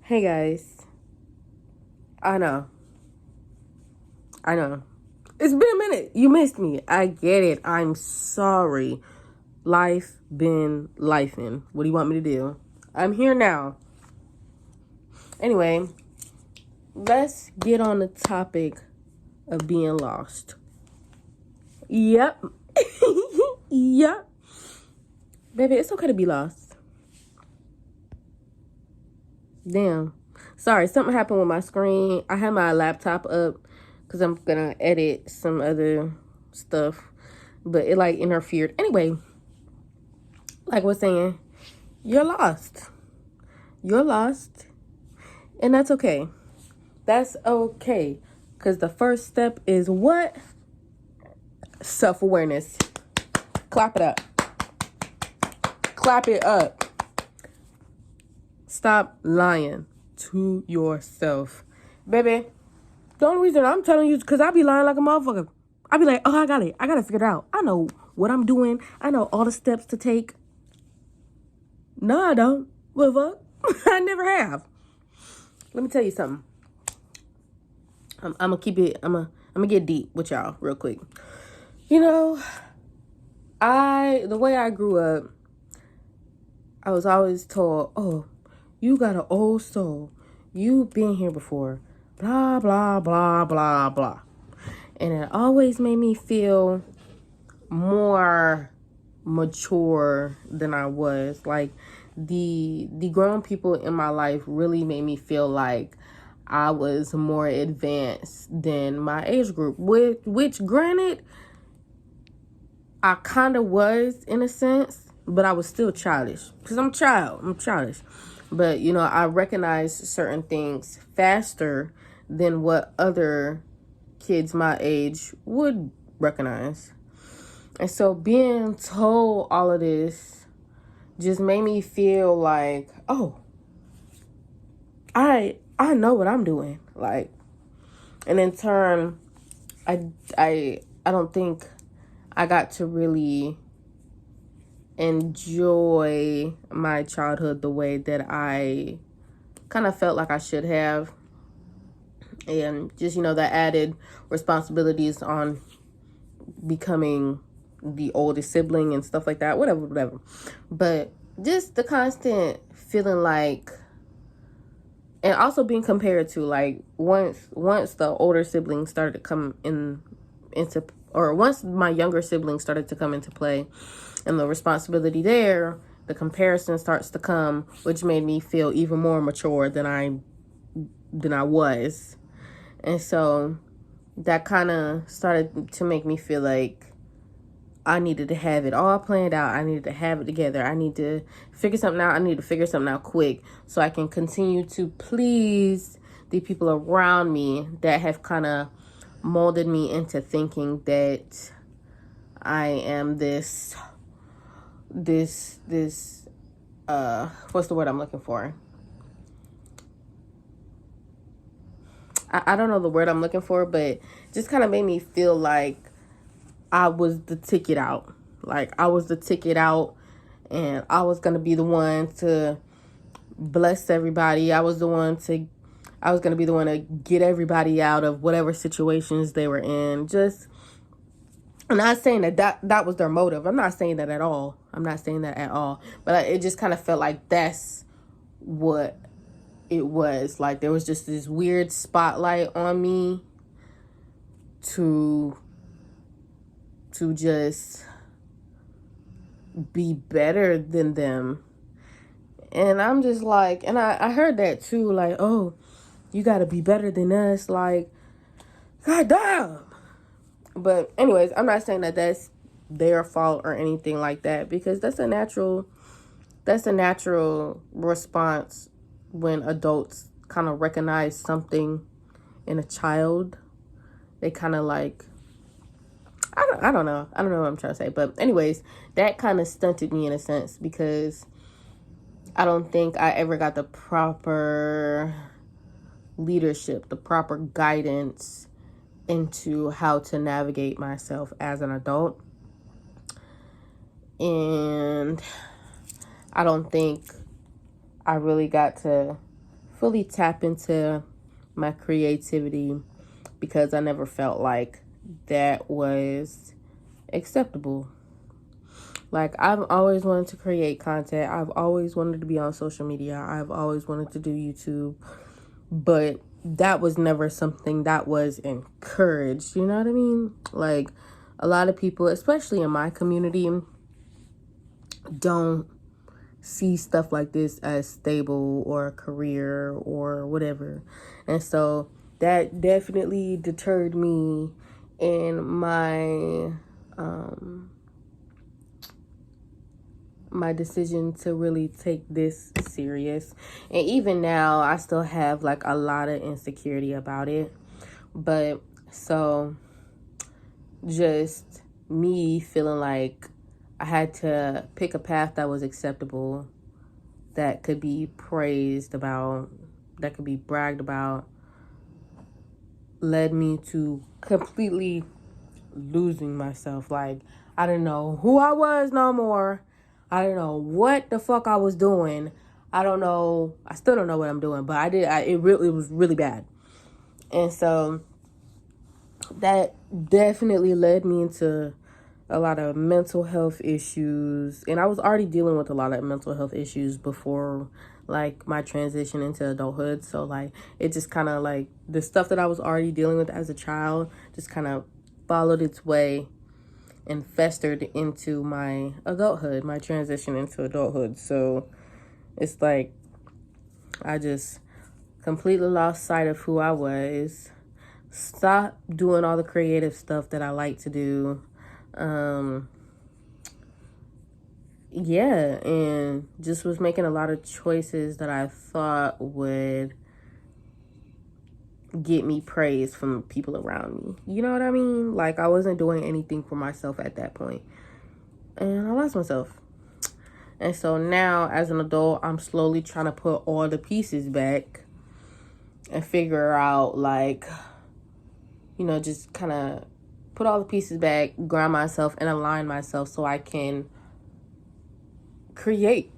Hey guys, I know, I know. It's been a minute. You missed me. I get it. I'm sorry. Life been lifing. What do you want me to do? I'm here now. Anyway, let's get on the topic of being lost. Yep. Yep. Baby, it's okay to be lost. Damn. Sorry, something happened with my screen. I had my laptop up because I'm gonna edit some other stuff, but it like interfered. Anyway, like I was saying, you're lost. You're lost, and that's okay. That's okay, because the first step is what? Self-awareness. Clap it up. Clap it up. Stop lying to yourself. Baby, the only reason I'm telling you is because I be lying like a motherfucker. I be like, oh, I got it. I got to figure it out. I know what I'm doing. I know all the steps to take. No, I don't. What the fuck? I never have. Let me tell you something. I'm gonna keep it. I'm gonna get deep with y'all real quick. You know, the way I grew up, I was always told, "Oh, you got an old soul. You've been here before." Blah blah blah blah blah, and it always made me feel more mature than I was. Like the grown people in my life really made me feel like I was more advanced than my age group, which granted, I kind of was in a sense, but I was still childish because I'm childish. But, I recognize certain things faster than what other kids my age would recognize. And so being told all of this just made me feel like, oh, I know what I'm doing. Like, and in turn, I don't think I got to really enjoy my childhood the way that I kind of felt like I should have. And just, the added responsibilities on becoming the oldest sibling and stuff like that, whatever. But just the constant feeling like, and also being compared to, like, once the older siblings started to come into, or once my younger siblings started to come into play and the responsibility there, the comparison starts to come, which made me feel even more mature than I was. And so that kind of started to make me feel like I needed to have it all planned out. I needed to have it together. I need to figure something out. I need to figure something out quick so I can continue to please the people around me that have kind of molded me into thinking that I am this what's the word I'm looking for? I don't know the word I'm looking for, but just kind of made me feel like I was the ticket out. Like, I was the ticket out, and I was going to be the one to bless everybody. I was going to be the one to get everybody out of whatever situations they were in. Just, I'm not saying that was their motive. I'm not saying that at all. But it just kind of felt like that's what it was. Like, there was just this weird spotlight on me to just be better than them. And I'm just like, and I heard that too, like, oh, you gotta be better than us, like, god damn. But anyways, I'm not saying that that's their fault or anything like that, because that's a natural response when adults kind of recognize something in a child. They kind of like, I don't know what I'm trying to say, but anyways, that kind of stunted me in a sense, because I don't think I ever got the proper leadership, the proper guidance into how to navigate myself as an adult. And I don't think I really got to fully tap into my creativity because I never felt like that was acceptable. Like, I've always wanted to create content. I've always wanted to be on social media. I've always wanted to do YouTube. But that was never something that was encouraged. You know what I mean? Like, a lot of people, especially in my community, don't see stuff like this as stable or a career or whatever. And so that definitely deterred me in my decision to really take this serious. And even now, I still have like a lot of insecurity about it. But so just me feeling like I had to pick a path that was acceptable, that could be praised about, that could be bragged about, led me to completely losing myself. Like, I didn't know who I was no more. I didn't know what the fuck I was doing. I don't know. I still don't know what I'm doing, but it was really bad. And so that definitely led me into a lot of mental health issues. And I was already dealing with a lot of mental health issues before, like, my transition into adulthood. So, like, it just kind of, like, the stuff that I was already dealing with as a child just kind of followed its way and festered into my adulthood, my transition into adulthood. So it's like I just completely lost sight of who I was, stopped doing all the creative stuff that I like to do. Yeah, and just was making a lot of choices that I thought would get me praise from people around me. You know what I mean? Like, I wasn't doing anything for myself at that point. And I lost myself. And so now, as an adult, I'm slowly trying to put all the pieces back and figure out, like, you know, just kind of put all the pieces back, ground myself, and align myself so I can create.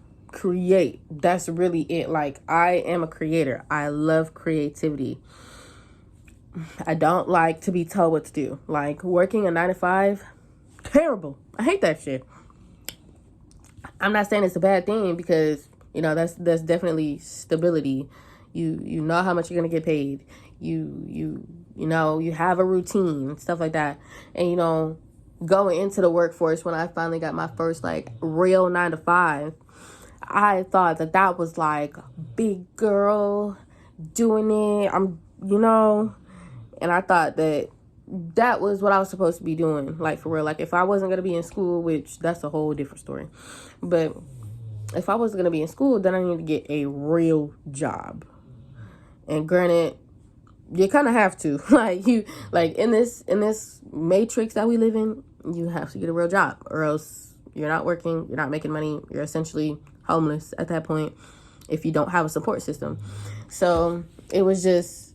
That's really it. Like, I am a creator. I love creativity. I don't like to be told what to do. Like, working a 9-to-5, terrible. I hate that shit. I'm not saying it's a bad thing because, you know, that's definitely stability. You know how much you're gonna get paid. You know, you have a routine, stuff like that. And, you know, going into the workforce, when I finally got my first, like, real 9-to-5, I thought that was like big girl doing it. You know, and I thought that was what I was supposed to be doing, like, for real. Like, if I wasn't going to be in school, which that's a whole different story, but if I wasn't going to be in school, then I need to get a real job. And granted, you kind of have to, like in this matrix that we live in, you have to get a real job, or else you're not working, you're not making money, you're essentially homeless at that point if you don't have a support system. So it was just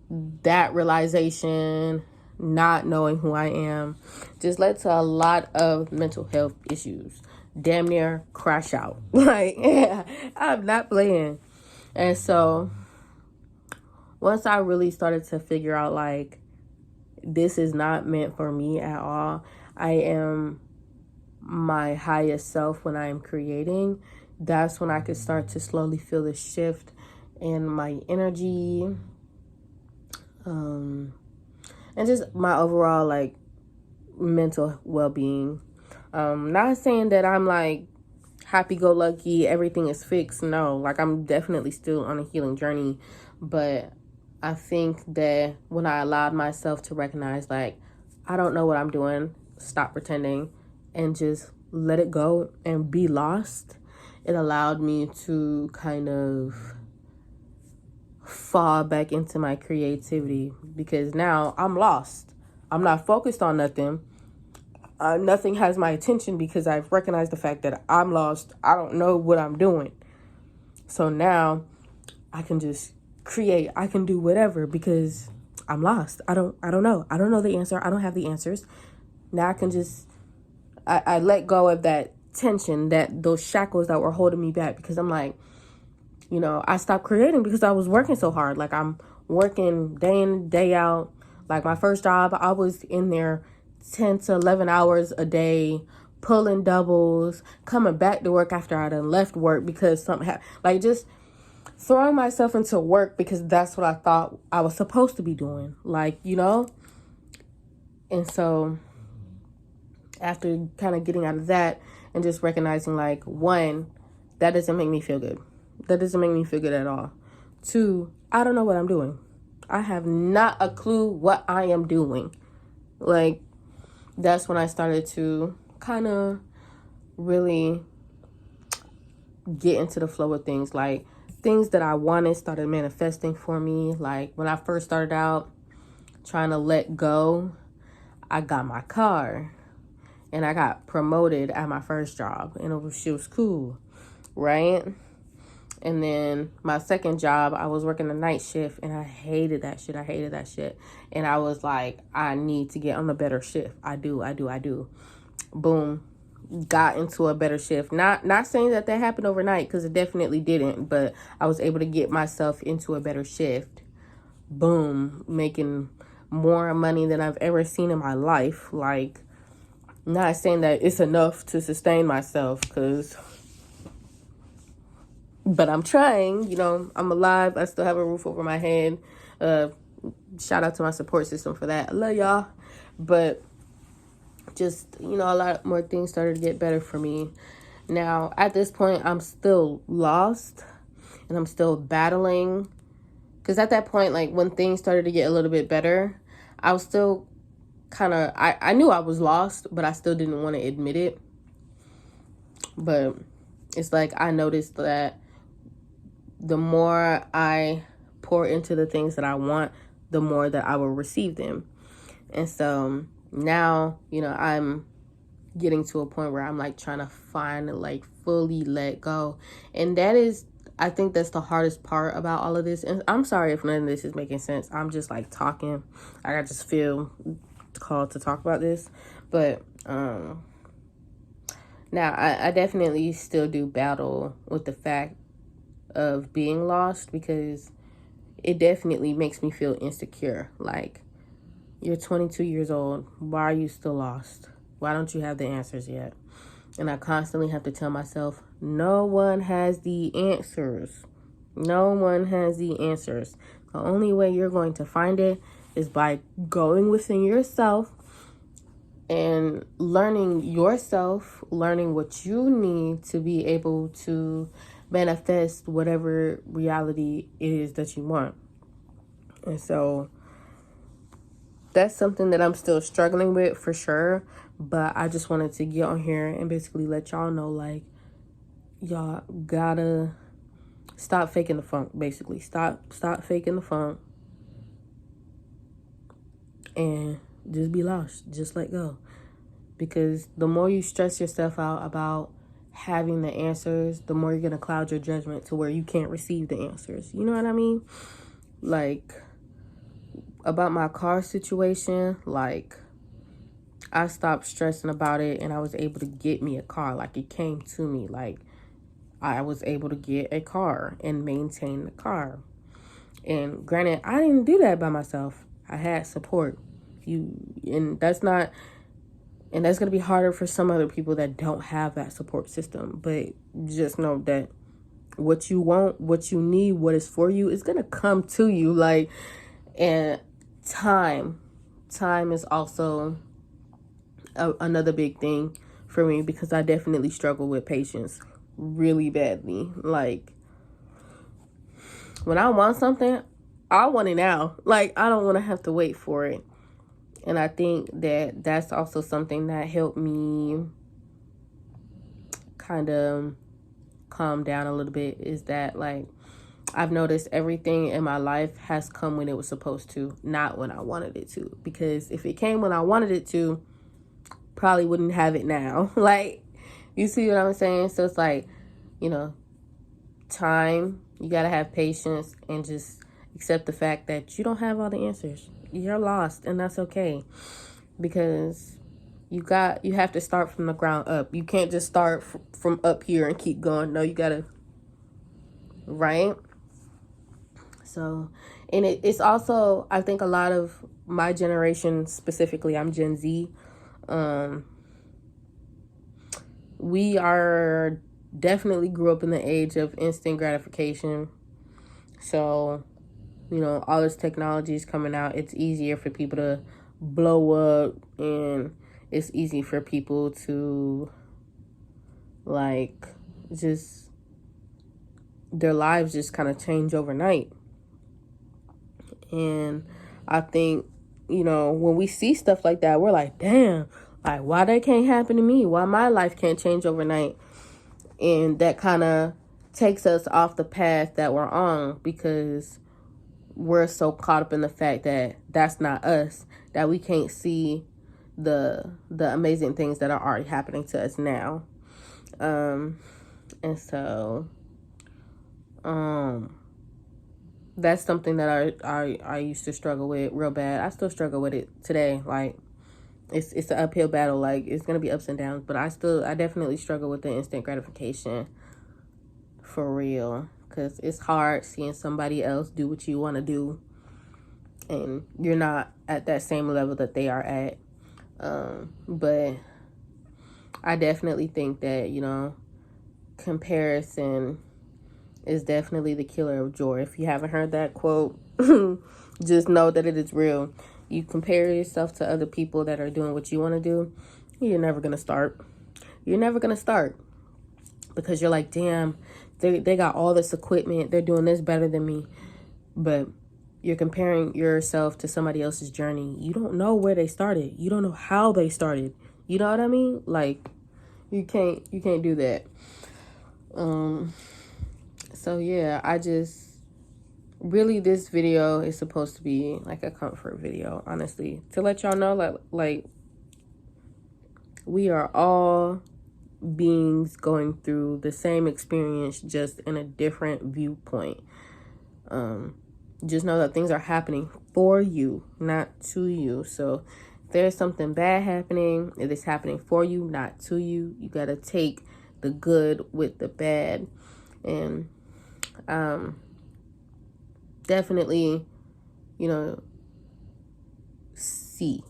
that realization, not knowing who I am, just led to a lot of mental health issues. Damn near crash out. Like, yeah, I'm not playing. And so once I really started to figure out, like, this is not meant for me at all, I am my highest self when I am creating, that's when I could start to slowly feel the shift in my energy, and just my overall, like, mental well-being. Not saying that I'm, like, happy-go-lucky, everything is fixed. No, like, I'm definitely still on a healing journey, but I think that when I allowed myself to recognize, like, I don't know what I'm doing, stop pretending, and just let it go and be lost, it allowed me to kind of fall back into my creativity, because now I'm lost. I'm not focused on nothing. Nothing has my attention because I've recognized the fact that I'm lost. I don't know what I'm doing. So now I can just create. I can do whatever because I'm lost. I don't know. I don't know the answer. I don't have the answers. Now I can just, I let go of that tension, those shackles that were holding me back, because I'm like, I stopped creating because I was working so hard. Like, I'm working day in, day out. Like, my first job, I was in there 10 to 11 hours a day, pulling doubles, coming back to work after I done left work because something happened. Like, just throwing myself into work because that's what I thought I was supposed to be doing. Like, And so after kind of getting out of that and just recognizing, like, one, that doesn't make me feel good. That doesn't make me feel good at all. Two, I don't know what I'm doing. I have not a clue what I am doing. Like, that's when I started to kind of really get into the flow of things. Like, things that I wanted started manifesting for me. Like, when I first started out trying to let go, I got my car and I got promoted at my first job, and she was cool, right? And then my second job, I was working a night shift and I hated that shit. And I was like, I need to get on a better shift. I do. Boom. Got into a better shift. Not saying that happened overnight, because it definitely didn't, but I was able to get myself into a better shift. Boom. Making more money than I've ever seen in my life. Like, not saying that it's enough to sustain myself, but I'm trying. I'm alive. I still have a roof over my head. Shout out to my support system for that. I love y'all. But just, a lot more things started to get better for me. Now, at this point, I'm still lost and I'm still battling. Because at that point, like, when things started to get a little bit better, I was still I knew I was lost, but I still didn't want to admit it. But it's like I noticed that the more I pour into the things that I want, the more that I will receive them. And so now, I'm getting to a point where I'm like trying to fully let go. And I think that's the hardest part about all of this. And I'm sorry if none of this is making sense. I'm just like talking. I just feel called to talk about this. But now I definitely still do battle with the fact of being lost, because it definitely makes me feel insecure. Like, you're 22 years old. Why are you still lost? Why don't you have the answers yet? And I constantly have to tell myself, no one has the answers. No one has the answers. The only way you're going to find it is by going within yourself and learning yourself, learning what you need to be able to manifest whatever reality it is that you want. And so that's something that I'm still struggling with for sure. But I just wanted to get on here and basically let y'all know, like, y'all gotta stop faking the funk, basically. Stop faking the funk. And just be lost. Just let go. Because the more you stress yourself out about having the answers, the more you're going to cloud your judgment to where you can't receive the answers. You know what I mean? Like, about my car situation, like, I stopped stressing about it and I was able to get me a car. Like, it came to me. Like, I was able to get a car and maintain the car. And granted, I didn't do that by myself. I had support. And that's going to be harder for some other people that don't have that support system. But just know that what you want, what you need, what is for you is going to come to you. Like, and time is also another big thing for me, because I definitely struggle with patience really badly. Like, when I want something, I want it now. Like, I don't want to have to wait for it. And I think that that's also something that helped me kind of calm down a little bit, is that, like, I've noticed everything in my life has come when it was supposed to, not when I wanted it to. Because if it came when I wanted it to, probably wouldn't have it now. Like, you see what I'm saying? So it's like, time, you got to have patience and just accept the fact that you don't have all the answers. You're lost, and that's okay, because you have to start from the ground up. You can't just start from up here and keep going. No, you gotta right? So, and it's also, I think a lot of my generation, specifically, I'm Gen Z, we are definitely grew up in the age of instant gratification. So, you know, all this technology is coming out. It's easier for people to blow up, and it's easy for people to, like, just, their lives just kind of change overnight. And I think, you know, when we see stuff like that, we're like, damn, like, why that can't happen to me? Why my life can't change overnight? And that kind of takes us off the path that we're on, because we're so caught up in the fact that that's not us, that we can't see the amazing things that are already happening to us now. And so that's something that I used to struggle with real bad. I still struggle with it today. Like, it's an uphill battle. Like, it's gonna be ups and downs, but I definitely struggle with the instant gratification, for real, because it's hard seeing somebody else do what you want to do, and you're not at that same level that they are at. But I definitely think that, you know, comparison is definitely the killer of joy. If you haven't heard that quote, just know that it is real. You compare yourself to other people that are doing what you want to do, you're never going to start. You're never going to start, because you're like, damn, they got all this equipment. They're doing this better than me. But you're comparing yourself to somebody else's journey. You don't know where they started. You don't know how they started. You know what I mean? Like, you can't do that. So yeah, I just, really, this video is supposed to be like a comfort video, honestly, to let y'all know that, like, we are all beings going through the same experience, just in a different viewpoint. Just know that things are happening for you, not to you. So if there's something bad happening, it is happening for you, not to you. You got to take the good with the bad. And definitely, you know, see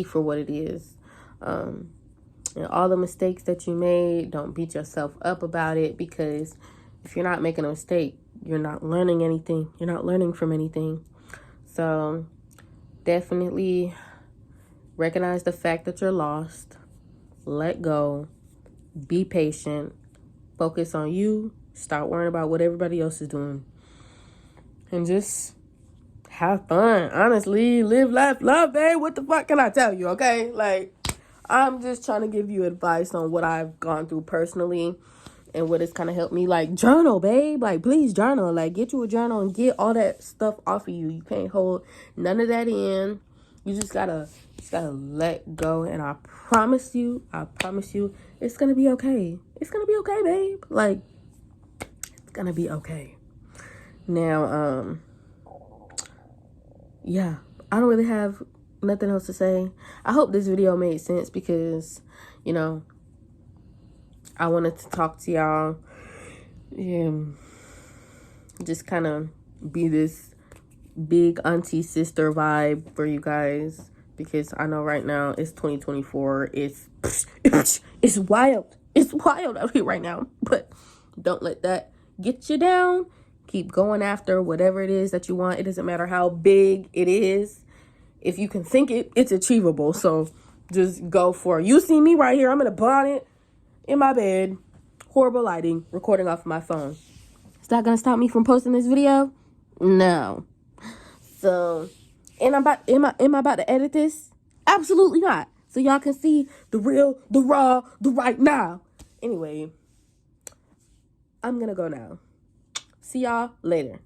for what it is. And all the mistakes that you made, don't beat yourself up about it, because if you're not making a mistake, you're not learning anything. You're not learning from anything. So definitely recognize the fact that you're lost. Let go. Be patient. Focus on you. Stop worrying about what everybody else is doing. And just have fun. Honestly, live, laugh, love, babe. What the fuck can I tell you, okay? Like, I'm just trying to give you advice on what I've gone through personally and what has kind of helped me. Like, journal, babe. Like, please journal. Like, get you a journal and get all that stuff off of you. You can't hold none of that in. You just gotta let go. And I promise you, it's gonna be okay. It's gonna be okay, babe. Like, it's gonna be okay. Now, yeah, I don't really have nothing else to say. I hope this video made sense, because, you know, I wanted to talk to y'all and just kind of be this big auntie sister vibe for you guys, because I know right now it's 2024. It's wild. It's wild out here right now. But don't let that get you down. Keep going after whatever it is that you want. It doesn't matter how big it is. If you can think it, it's achievable. So just go for it. You see me right here. I'm in a bonnet in my bed. Horrible lighting. Recording off of my phone. Is that going to stop me from posting this video? No. So, and am I about to edit this? Absolutely not. So y'all can see the real, the raw, the right now. Anyway, I'm going to go now. See y'all later.